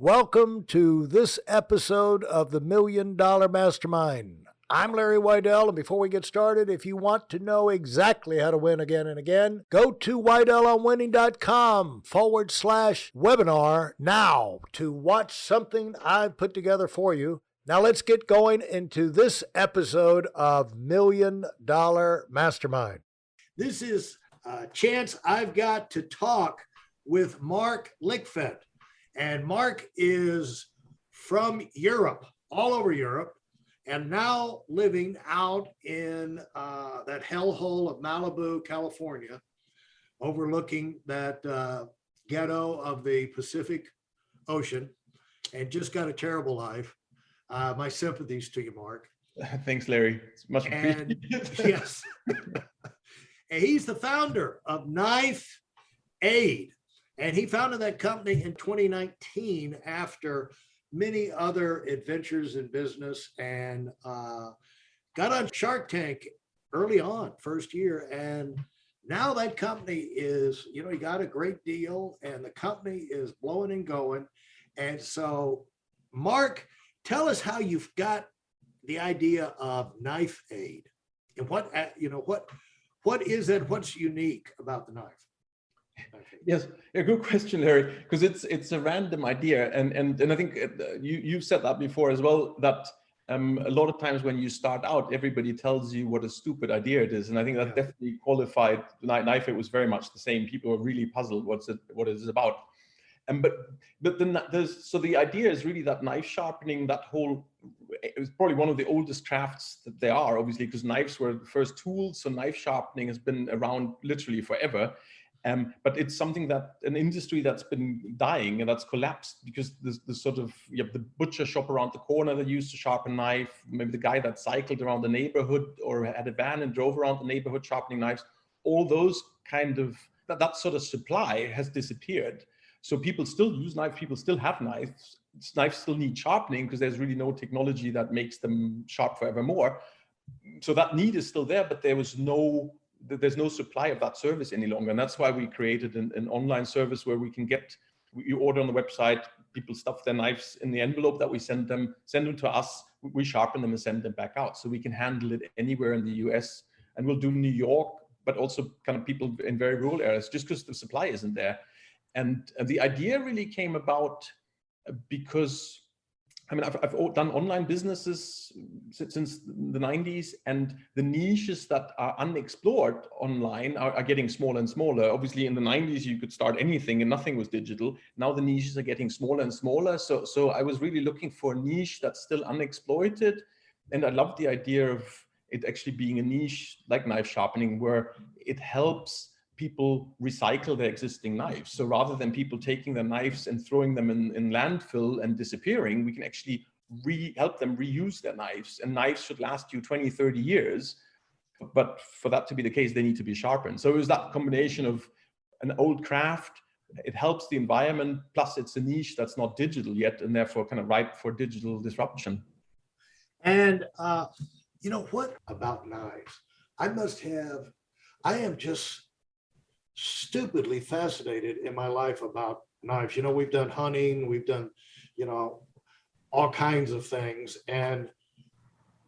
Welcome to this episode of the $1 Million Mastermind. I'm Larry Weidel, and before we get started, if you want to know exactly how to win again and again, go to weidelonwinning.com/webinar now to watch something I've put together for you. Now let's get going into this episode of $1 Million Mastermind. This is a chance I've got to talk with Marc Lickfett. And Marc is from Europe, all over Europe, and now living out in that hellhole of Malibu, California, overlooking that ghetto of the Pacific Ocean, and just got a terrible life. My sympathies to you, Marc. Thanks, Larry. It's much appreciated. Yes. And he's the founder of Knife Aid. And he founded that company in 2019 after many other adventures in business, and got on Shark Tank early on, first year. And now that company is, he got a great deal and the company is blowing and going. And so, Marc, tell us how you've got the idea of Knife Aid and what is it? What's unique about the knife? Yes, a good question, Larry, because it's a random idea, and I think you've said that before as well, that a lot of times when you start out, everybody tells you what a stupid idea it is, and I think that definitely qualified. Knife Aid was very much the same. People were really puzzled what it is about, but then so the idea is really that knife sharpening, that whole, it was probably one of the oldest crafts that there are, obviously, because knives were the first tools, so knife sharpening has been around literally forever. But it's something that an industry that's been dying and that's collapsed because the sort of, you have the butcher shop around the corner that used to sharpen knife, maybe the guy that cycled around the neighborhood or had a van and drove around the neighborhood sharpening knives. All those kind of, that sort of supply has disappeared. So people still use knives, people still have knives. Knives still need sharpening because there's really no technology that makes them sharp forevermore. So that need is still there, but there's no supply of that service any longer. And that's why we created an online service where we can you order on the website, people stuff their knives in the envelope that we send them to us, we sharpen them and send them back out. So we can handle it anywhere in the US, and we'll do New York, but also kind of people in very rural areas, just because the supply isn't there. And the idea really came about because, I've done online businesses since the 90s, and the niches that are unexplored online are getting smaller and smaller. Obviously, in the 90s, you could start anything and nothing was digital. Now the niches are getting smaller and smaller. So I was really looking for a niche that's still unexploited. And I love the idea of it actually being a niche like knife sharpening, where it helps people recycle their existing knives. So rather than people taking their knives and throwing them in landfill and disappearing, we can actually help them reuse their knives. And knives should last you 20, 30 years. But for that to be the case, they need to be sharpened. So it was that combination of an old craft, it helps the environment, plus it's a niche that's not digital yet, and therefore kind of ripe for digital disruption. And what about knives? I am just stupidly fascinated in my life about knives. We've done hunting, we've done, all kinds of things. And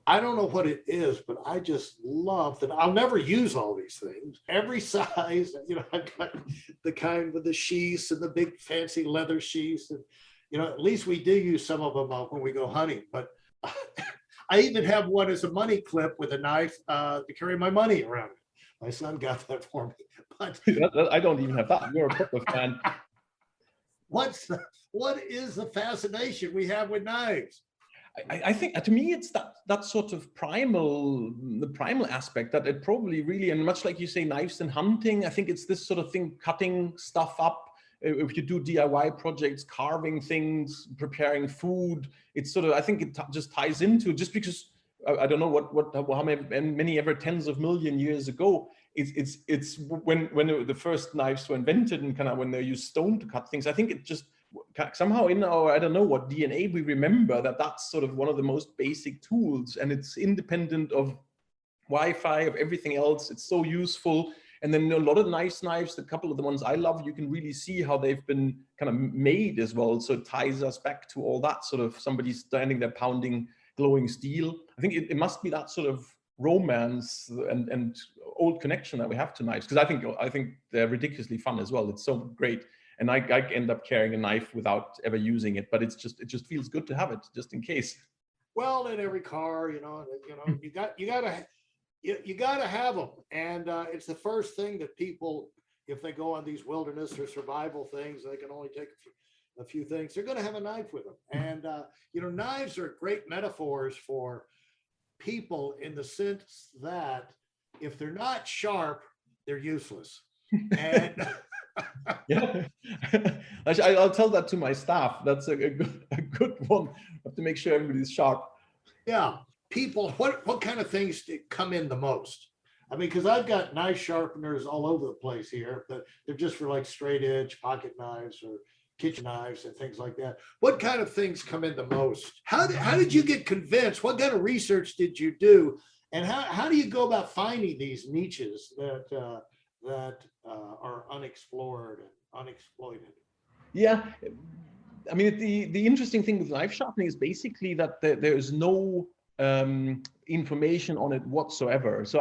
I don't know what it is, but I just love that. I'll never use all these things. Every size, I've got the kind with the sheaths and the big fancy leather sheaths. And, at least we do use some of them when we go hunting. But I even have one as a money clip with a knife to carry my money around it. My son got that for me. But I don't even have that. You're a proper fan. What is the fascination we have with knives? I think to me it's that sort of the primal aspect that it probably really, and much like you say, knives and hunting, I think it's this sort of thing, cutting stuff up. If you do DIY projects, carving things, preparing food, it's sort of, I think it just ties into, just because I don't know how many ever tens of million years ago. It's when the first knives were invented and kind of when they used stone to cut things. I think it just somehow in our, I don't know what DNA, we remember that's sort of one of the most basic tools, and it's independent of Wi-Fi, of everything else. It's so useful. And then a lot of nice knives, a couple of the ones I love, you can really see how they've been kind of made as well. So it ties us back to all that sort of somebody standing there pounding glowing steel. I think it must be that sort of romance and old connection that we have to knives, because I think they're ridiculously fun as well. It's so great. And I end up carrying a knife without ever using it, but it just feels good to have it just in case. Well, in every car, you gotta have them, and it's the first thing that people, if they go on these wilderness or survival things, they can only take a few things. They're going to have a knife with them, and knives are great metaphors for people in the sense that if they're not sharp, they're useless. And yeah, I'll tell that to my staff. That's a good one. I have to make sure everybody's sharp. Yeah, people, what kind of things come in the most? I mean, because I've got knife sharpeners all over the place here, but they're just for like straight edge pocket knives or kitchen knives and things like that. What kind of things come in the most? How did you get convinced? What kind of research did you do? And how do you go about finding these niches that are unexplored and unexploited? Yeah, I mean, the interesting thing with knife sharpening is basically that there is no information on it whatsoever. So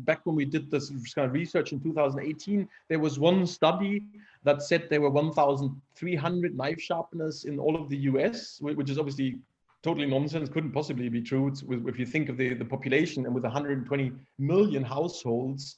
back when we did this kind of research in 2018, there was one study that said there were 1,300 knife sharpeners in all of the US, which is obviously totally nonsense, couldn't possibly be true. If you think of the population, and with 120 million households,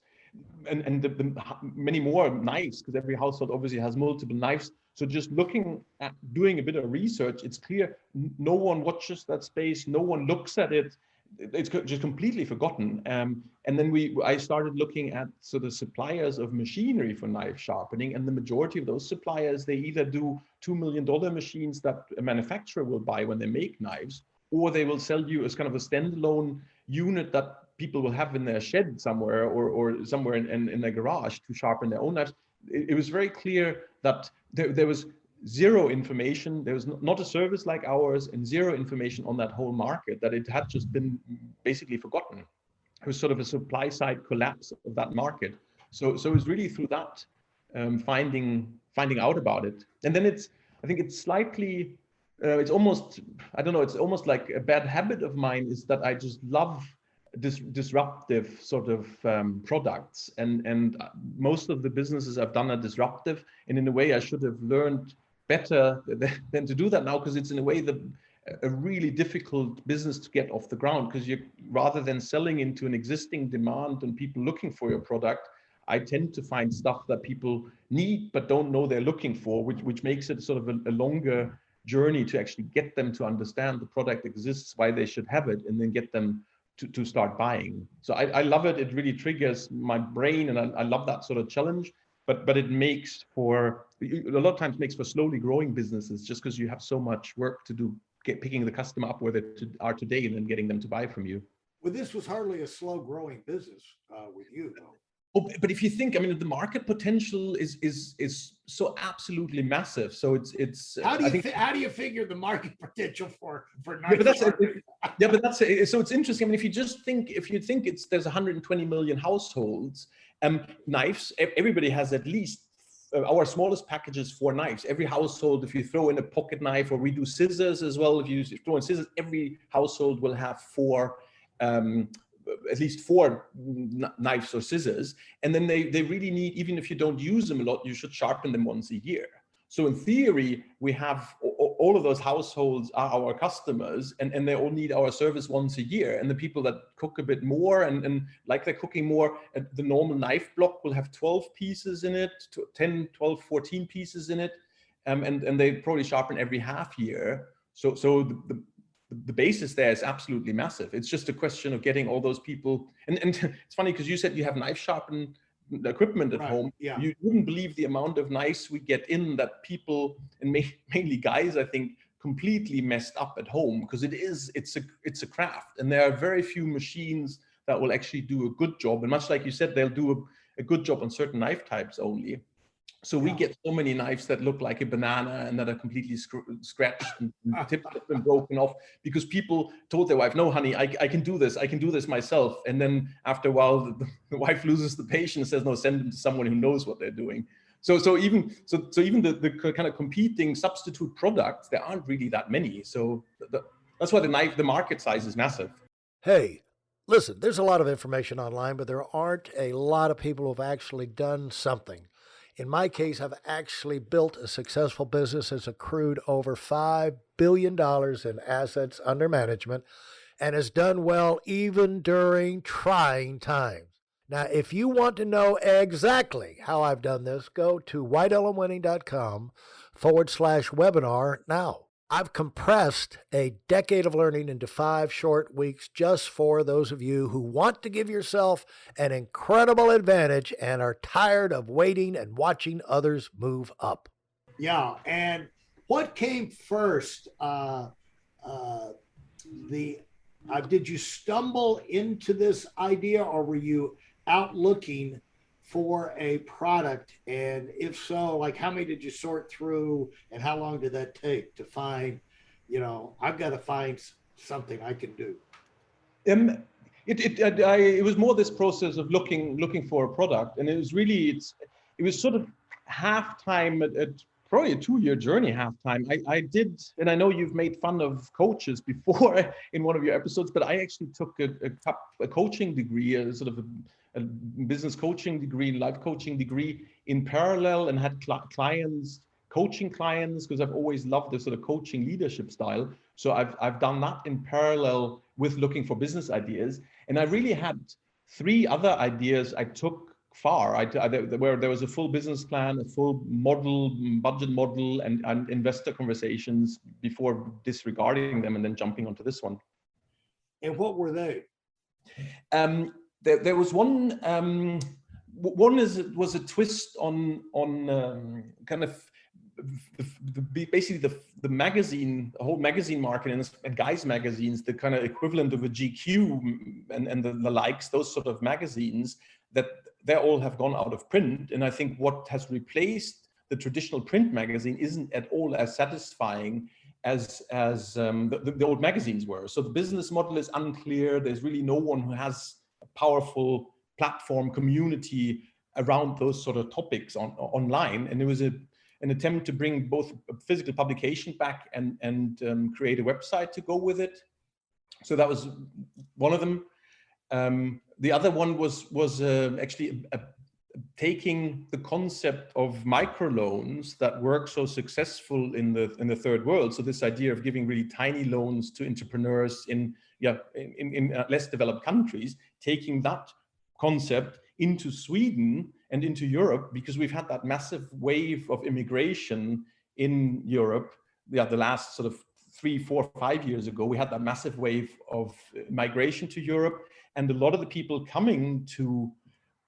and the many more knives, because every household obviously has multiple knives. So just looking at doing a bit of research, it's clear no one watches that space, no one looks at it. It's just completely forgotten. And then I started looking at sort of suppliers of machinery for knife sharpening, and the majority of those suppliers, they either do $2 million machines that a manufacturer will buy when they make knives, or they will sell you as kind of a standalone unit that people will have in their shed somewhere or somewhere in their garage to sharpen their own knives. It was very clear that there was zero information. There was not a service like ours, and zero information on that whole market, that it had just been basically forgotten. It was sort of a supply side collapse of that market. So it was really through that finding out about it. And then I think it's slightly, it's almost, I don't know, it's almost like a bad habit of mine is that I just love disruptive sort of products, and most of the businesses I've done are disruptive, and in a way I should have learned better than to do that now, because it's in a way a really difficult business to get off the ground, because you, rather than selling into an existing demand and people looking for your product, I tend to find stuff that people need but don't know they're looking for, which makes it sort of a longer journey to actually get them to understand the product exists, why they should have it, and then get them to start buying. So I love it. It really triggers my brain, and I love that sort of challenge. But it makes for, a lot of times makes for slowly growing businesses, just because you have so much work to do, picking the customer up where they are today and then getting them to buy from you. Well, this was hardly a slow growing business with you, though. Oh, but if you think, I mean, the market potential is so absolutely massive. So it's. How do you figure the market potential for knife? Yeah, but that's so it's interesting. I mean, if you think there's 120 million households, knives. Everybody has at least. Our smallest package is 4 knives. Every household, if you throw in a pocket knife, or we do scissors as well. If you throw in scissors, every household will have 4. At least 4 knives or scissors, and then they really need, even if you don't use them a lot, you should sharpen them once a year. So in theory, we have all of those households are our customers, and they all need our service once a year. And the people that cook a bit more and like they're cooking more, the normal knife block will have 12 pieces in it, 10, 12, 14 pieces in it, and they probably sharpen every half year. So the basis there is absolutely massive. It's just a question of getting all those people. And it's funny because you said you have knife sharpen equipment at home. Yeah. You wouldn't believe the amount of knives we get in that people, and mainly guys, I think, completely messed up at home, because it's a craft, and there are very few machines that will actually do a good job. And much like you said, they'll do a good job on certain knife types only. So we get so many knives that look like a banana and that are completely scratched and tips have been broken off because people told their wife, no, honey, I can do this. I can do this myself. And then after a while, the wife loses the patience and says, no, send them to someone who knows what they're doing. So even the kind of competing substitute products, there aren't really that many. So that's why the market size is massive. Hey, listen, there's a lot of information online, but there aren't a lot of people who've actually done something. In my case, I've actually built a successful business that's accrued over $5 billion in assets under management and has done well even during trying times. Now, if you want to know exactly how I've done this, go to whiteelementwinning.com/webinar now. I've compressed a decade of learning into 5 short weeks just for those of you who want to give yourself an incredible advantage and are tired of waiting and watching others move up. Yeah, and what came first? Did you stumble into this idea, or were you out looking for a product? And if so, like, how many did you sort through, and how long did that take to find, I've got to find something I can do? It was more this process of looking for a product, and it was sort of half time at probably a 2-year journey, half time. I did, and I know you've made fun of coaches before in one of your episodes, but I actually took a coaching degree, a sort of a business coaching degree, life coaching degree in parallel, and had coaching clients, because I've always loved this sort of coaching leadership style. So I've done that in parallel with looking for business ideas. And I really had 3 other ideas I took far, where there was a full business plan, a full model, budget model, and investor conversations before disregarding them and then jumping onto this one. And what were they? There was one. One was a twist on kind of basically the magazine, the whole magazine market and guys magazines, the kind of equivalent of a GQ and the likes, those sort of magazines, that they all have gone out of print. And I think what has replaced the traditional print magazine isn't at all as satisfying as the old magazines were. So the business model is unclear. There's really no one who has a powerful platform community around those sort of topics online. And it was an attempt to bring both a physical publication back and create a website to go with it. So that was one of them. The other one was actually taking the concept of microloans that work so successful in the third world. So this idea of giving really tiny loans to entrepreneurs in less developed countries, taking that concept into Sweden and into Europe, because we've had that massive wave of immigration in Europe. The last sort of 3, 4, 5 years ago, we had that massive wave of migration to Europe. And a lot of the people coming to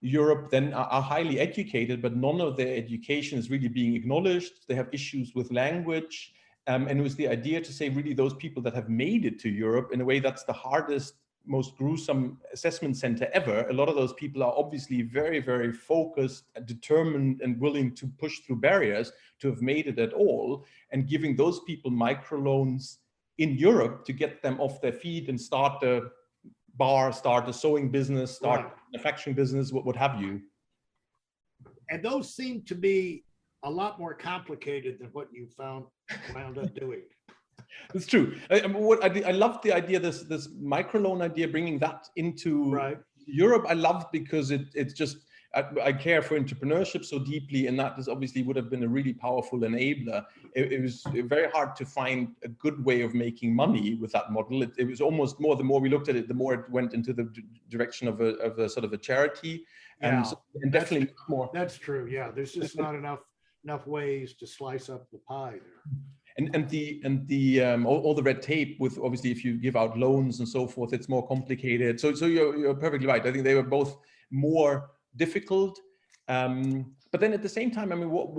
Europe then are highly educated, but none of their education is really being acknowledged. They have issues with language. And it was the idea to say, really, those people that have made it to Europe, in a way, that's the hardest, most gruesome assessment center ever. A lot of those people are obviously very, very focused, determined, and willing to push through barriers to have made it at all. And giving those people microloans in Europe to get them off their feet and start a bar, start a sewing business, start a manufacturing business, what have you. And those seem to be a lot more complicated than what you wound up doing. It's true. I loved the idea, this microloan idea, bringing that into Europe. I loved because it's just, I care for entrepreneurship so deeply, and that is obviously would have been a really powerful enabler. It was very hard to find a good way of making money with that model. It was almost more, the more we looked at it, the more it went into the direction of a sort of a charity. Yeah, and definitely more. That's true. Yeah, there's just not enough ways to slice up the pie there. And all the red tape with, obviously, if you give out loans and so forth, it's more complicated. So you're perfectly right. I think they were both more difficult, but But then at the same time, I mean, what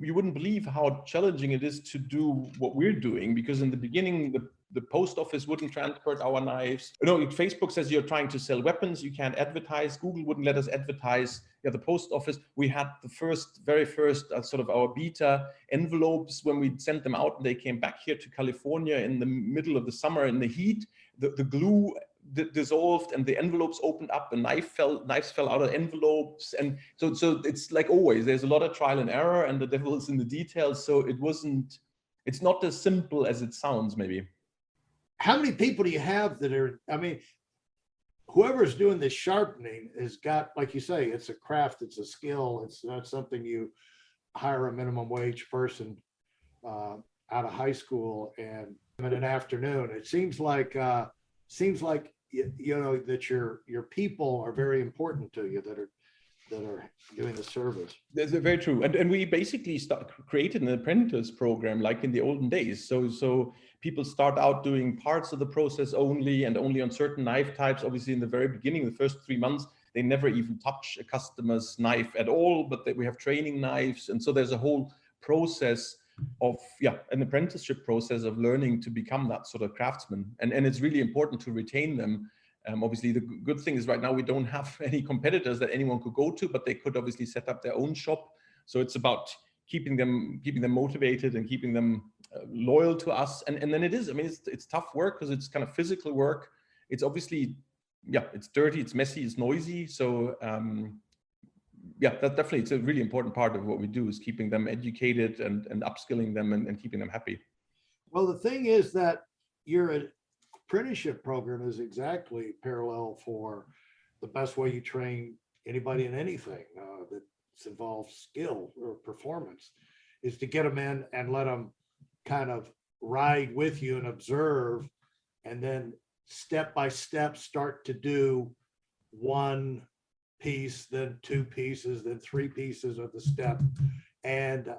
you wouldn't believe how challenging it is to do what we're doing, because in the beginning, the post office wouldn't transport our knives. No, Facebook says you're trying to sell weapons, you can't advertise. Google wouldn't let us advertise. Yeah, the post office, we had the very first sort of our beta envelopes when we sent them out, and they came back here to California in the middle of the summer in the heat. The glue dissolved and the envelopes opened up, and knives fell out of envelopes. And so it's like always, there's a lot of trial and error, and the devil is in the details. So it's not as simple as it sounds, maybe. How many people do you have that are, I mean, whoever's doing this sharpening has got, like you say, it's a craft, it's a skill. It's not something you hire a minimum wage person out of high school and in an afternoon. It seems like you know that your people are very important to you that are doing the service. That's very true. And we basically created an apprentice program like in the olden days. So people start out doing parts of the process only, and only on certain knife types. Obviously, in the very beginning, the first 3 months, they never even touch a customer's knife at all, but we have training knives. And so there's a whole process of, an apprenticeship process of learning to become that sort of craftsman. And it's really important to retain them. Obviously, the good thing is right now we don't have any competitors that anyone could go to, but they could obviously set up their own shop. So it's about keeping them motivated and keeping them loyal to us. And then it is, I mean, it's tough work because it's kind of physical work. It's obviously, it's dirty, it's messy, it's noisy. So that definitely, it's a really important part of what we do, is keeping them educated and upskilling them and keeping them happy. Well, the thing is that your apprenticeship program is exactly parallel for the best way you train anybody in anything that involves skill or performance, is to get them in and let them kind of ride with you and observe, and then step by step start to do one piece, then 2 pieces, then 3 pieces of the step. And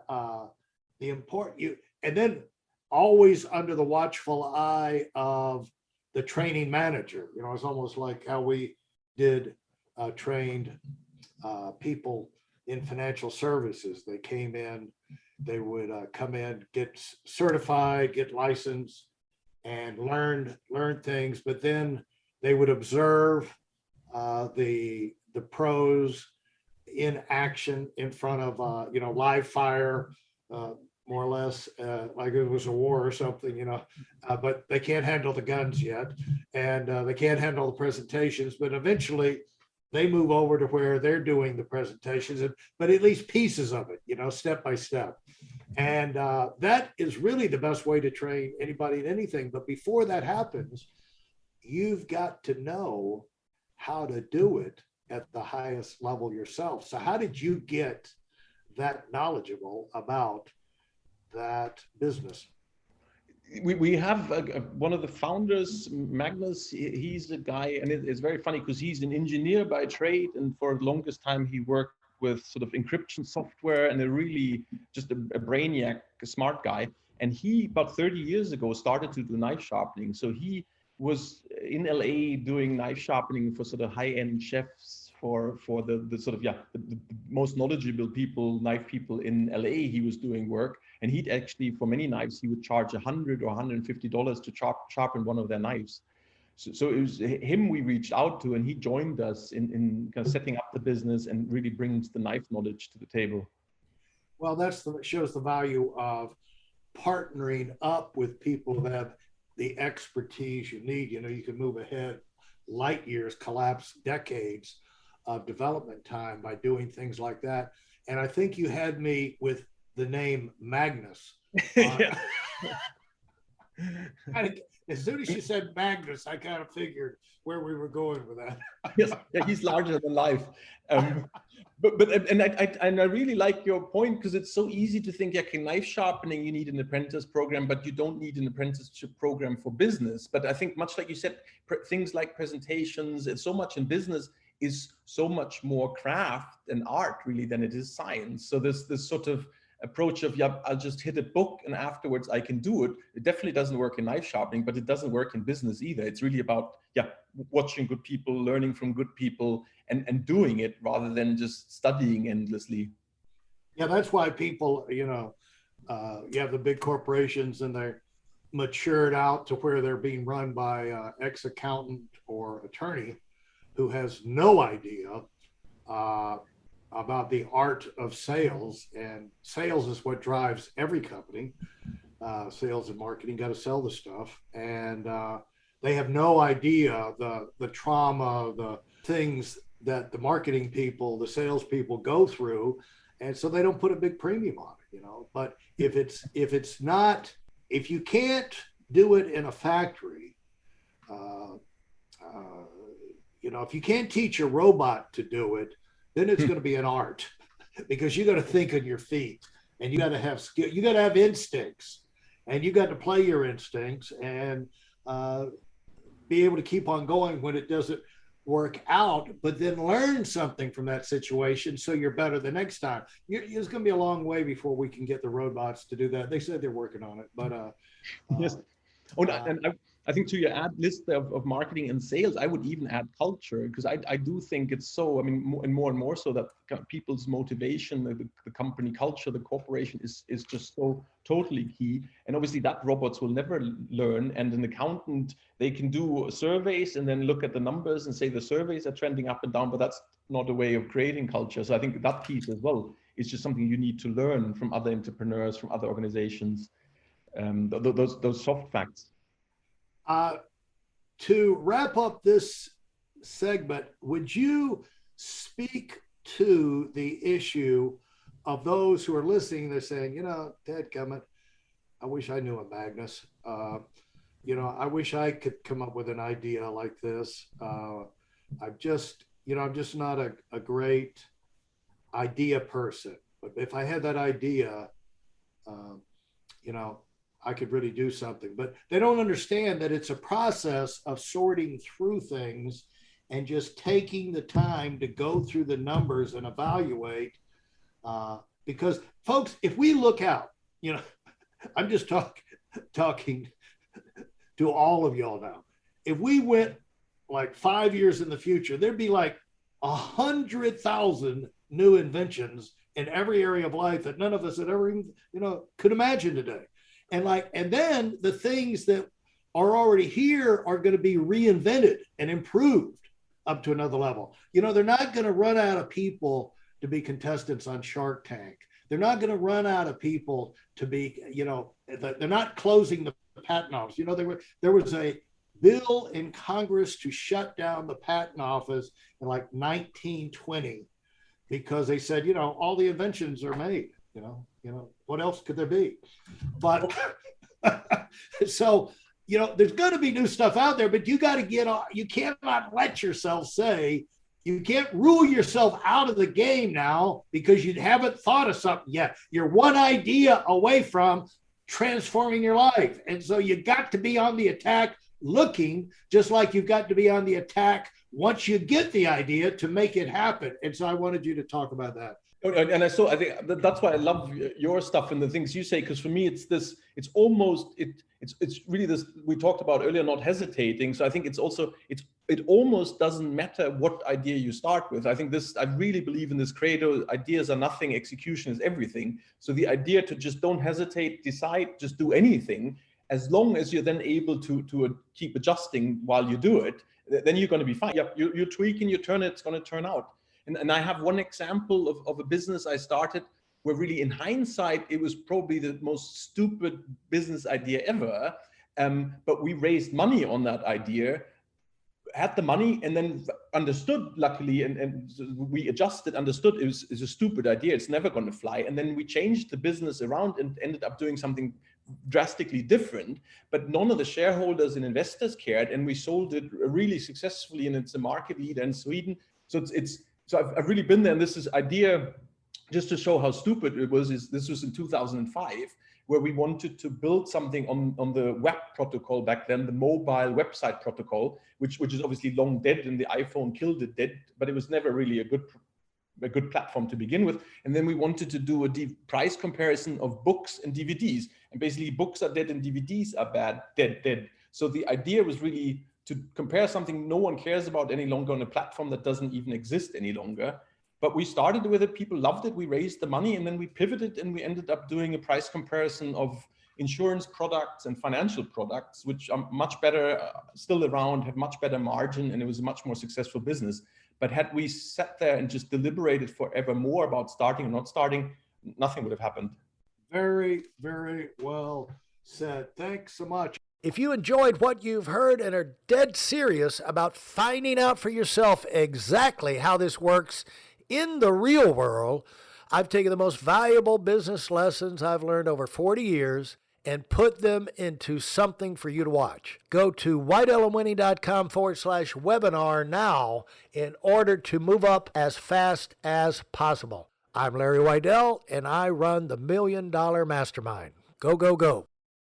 and then always under the watchful eye of the training manager. You know, it's almost like how we did trained people in financial services. They came in, they would come in, get certified, get licensed, and learn things, but then they would observe the pros in action in front of live fire, more or less, like it was a war or something, but they can't handle the guns yet, and they can't handle the presentations, but eventually they move over to where they're doing the presentations, but at least pieces of it, step by step. And that is really the best way to train anybody in anything. But before that happens, you've got to know how to do it at the highest level yourself. So how did you get that knowledgeable about that business? We have one of the founders, Magnus. He's a guy, and it's very funny because he's an engineer by trade, and for the longest time he worked with sort of encryption software, and really just a brainiac, a smart guy. And he, about 30 years ago, started to do knife sharpening. So he was in LA doing knife sharpening for sort of high-end chefs, for the sort of the most knowledgeable people, knife people in LA. He was doing work, and he'd actually, for many knives, he would charge $100 or $150 to sharpen one of their knives. So it was him we reached out to, and he joined us in kind of setting up the business and really brings the knife knowledge to the table. Well, shows the value of partnering up with people who have the expertise you need. You can move ahead light years, collapse decades of development time by doing things like that. And I think you had me with the name Magnus. As soon as you said Magnus, I kind of figured where we were going with that. Yes, he's larger than life. I really like your point, because it's so easy to think, knife sharpening, you need an apprentice program, but you don't need an apprenticeship program for business. But I think, much like you said, things like presentations, and so much in business is so much more craft and art really than it is science. So this sort of approach of, I'll just hit a book and afterwards I can do it. It definitely doesn't work in knife sharpening, but it doesn't work in business either. It's really about, watching good people, learning from good people, and doing it rather than just studying endlessly. Yeah, that's why people, you have the big corporations and they're matured out to where they're being run by ex-accountant or attorney who has no idea uh, about the art of sales. And sales is what drives every company. Sales and marketing, got to sell the stuff. And they have no idea the trauma, the things that the marketing people, the sales people go through. And so they don't put a big premium on it, But if it's not, if you can't do it in a factory, if you can't teach a robot to do it, then it's going to be an art because you got to think on your feet and you got to have skill, you got to have instincts, and you got to play your instincts and be able to keep on going when it doesn't work out, but then learn something from that situation so you're better the next time. It's going to be a long way before we can get the robots to do that. They said they're working on it, but yes. And I think to your list of marketing and sales, I would even add culture, because I do think it's so, more and more so that people's motivation, the company culture, the corporation is just so totally key. And obviously that robots will never learn. And an accountant, they can do surveys and then look at the numbers and say the surveys are trending up and down, but that's not a way of creating culture. So I think that piece as well is just something you need to learn from other entrepreneurs, from other organizations, those soft facts. To wrap up this segment, would you speak to the issue of those who are listening? They're saying, dadgummit, I wish I knew a Magnus. I wish I could come up with an idea like this. I'm just not a great idea person. But if I had that idea, I could really do something. But they don't understand that it's a process of sorting through things and just taking the time to go through the numbers and evaluate. Because folks, if we look out, I'm just talking to all of y'all now. If we went like 5 years in the future, there'd be like 100,000 new inventions in every area of life that none of us had ever even, could imagine today. And then the things that are already here are going to be reinvented and improved up to another level. They're not going to run out of people to be contestants on Shark Tank. They're not going to run out of people to be, they're not closing the patent office. There was a bill in Congress to shut down the patent office in like 1920 because they said, all the inventions are made, what else could there be? But so, there's going to be new stuff out there, but you got to get on. You cannot let yourself say, you can't rule yourself out of the game now because you haven't thought of something yet. You're one idea away from transforming your life. And so you got to be on the attack looking, just like you've got to be on the attack once you get the idea to make it happen. And so I wanted you to talk about that. And I think that's why I love your stuff and the things you say, because for me it's really this we talked about earlier, not hesitating. So I think it almost doesn't matter what idea you start with. I think I really believe in this credo: ideas are nothing, execution is everything. So the idea to just don't hesitate, decide, just do anything, as long as you're then able to keep adjusting while you do it, then you're going to be fine. You're tweaking, you turn it, it's going to turn out. And I have one example of a business I started where really in hindsight, it was probably the most stupid business idea ever. But we raised money on that idea, had the money, and then understood, luckily, and we adjusted, understood it's a stupid idea. It's never going to fly. And then we changed the business around and ended up doing something drastically different, but none of the shareholders and investors cared. And we sold it really successfully, and it's a market leader in Sweden. So I've really been there, and this idea, just to show how stupid it was, this was in 2005, where we wanted to build something on the web protocol back then, the mobile website protocol, which is obviously long dead, and the iPhone killed it dead, but it was never really a good platform to begin with. And then we wanted to do a price comparison of books and DVDs, and basically books are dead and DVDs are dead. So the idea was really to compare something no one cares about any longer on a platform that doesn't even exist any longer. But we started with it, people loved it, we raised the money, and then we pivoted and we ended up doing a price comparison of insurance products and financial products, which are much better, still around, have much better margin, and it was a much more successful business. But had we sat there and just deliberated forever more about starting or not starting, nothing would have happened. Very, very well said. Thanks so much. If you enjoyed what you've heard and are dead serious about finding out for yourself exactly how this works in the real world, I've taken the most valuable business lessons I've learned over 40 years and put them into something for you to watch. Go to whiteelephantwinning.com/webinar now in order to move up as fast as possible. I'm Larry Weidel, and I run the $1 Million Mastermind. Go, go, go.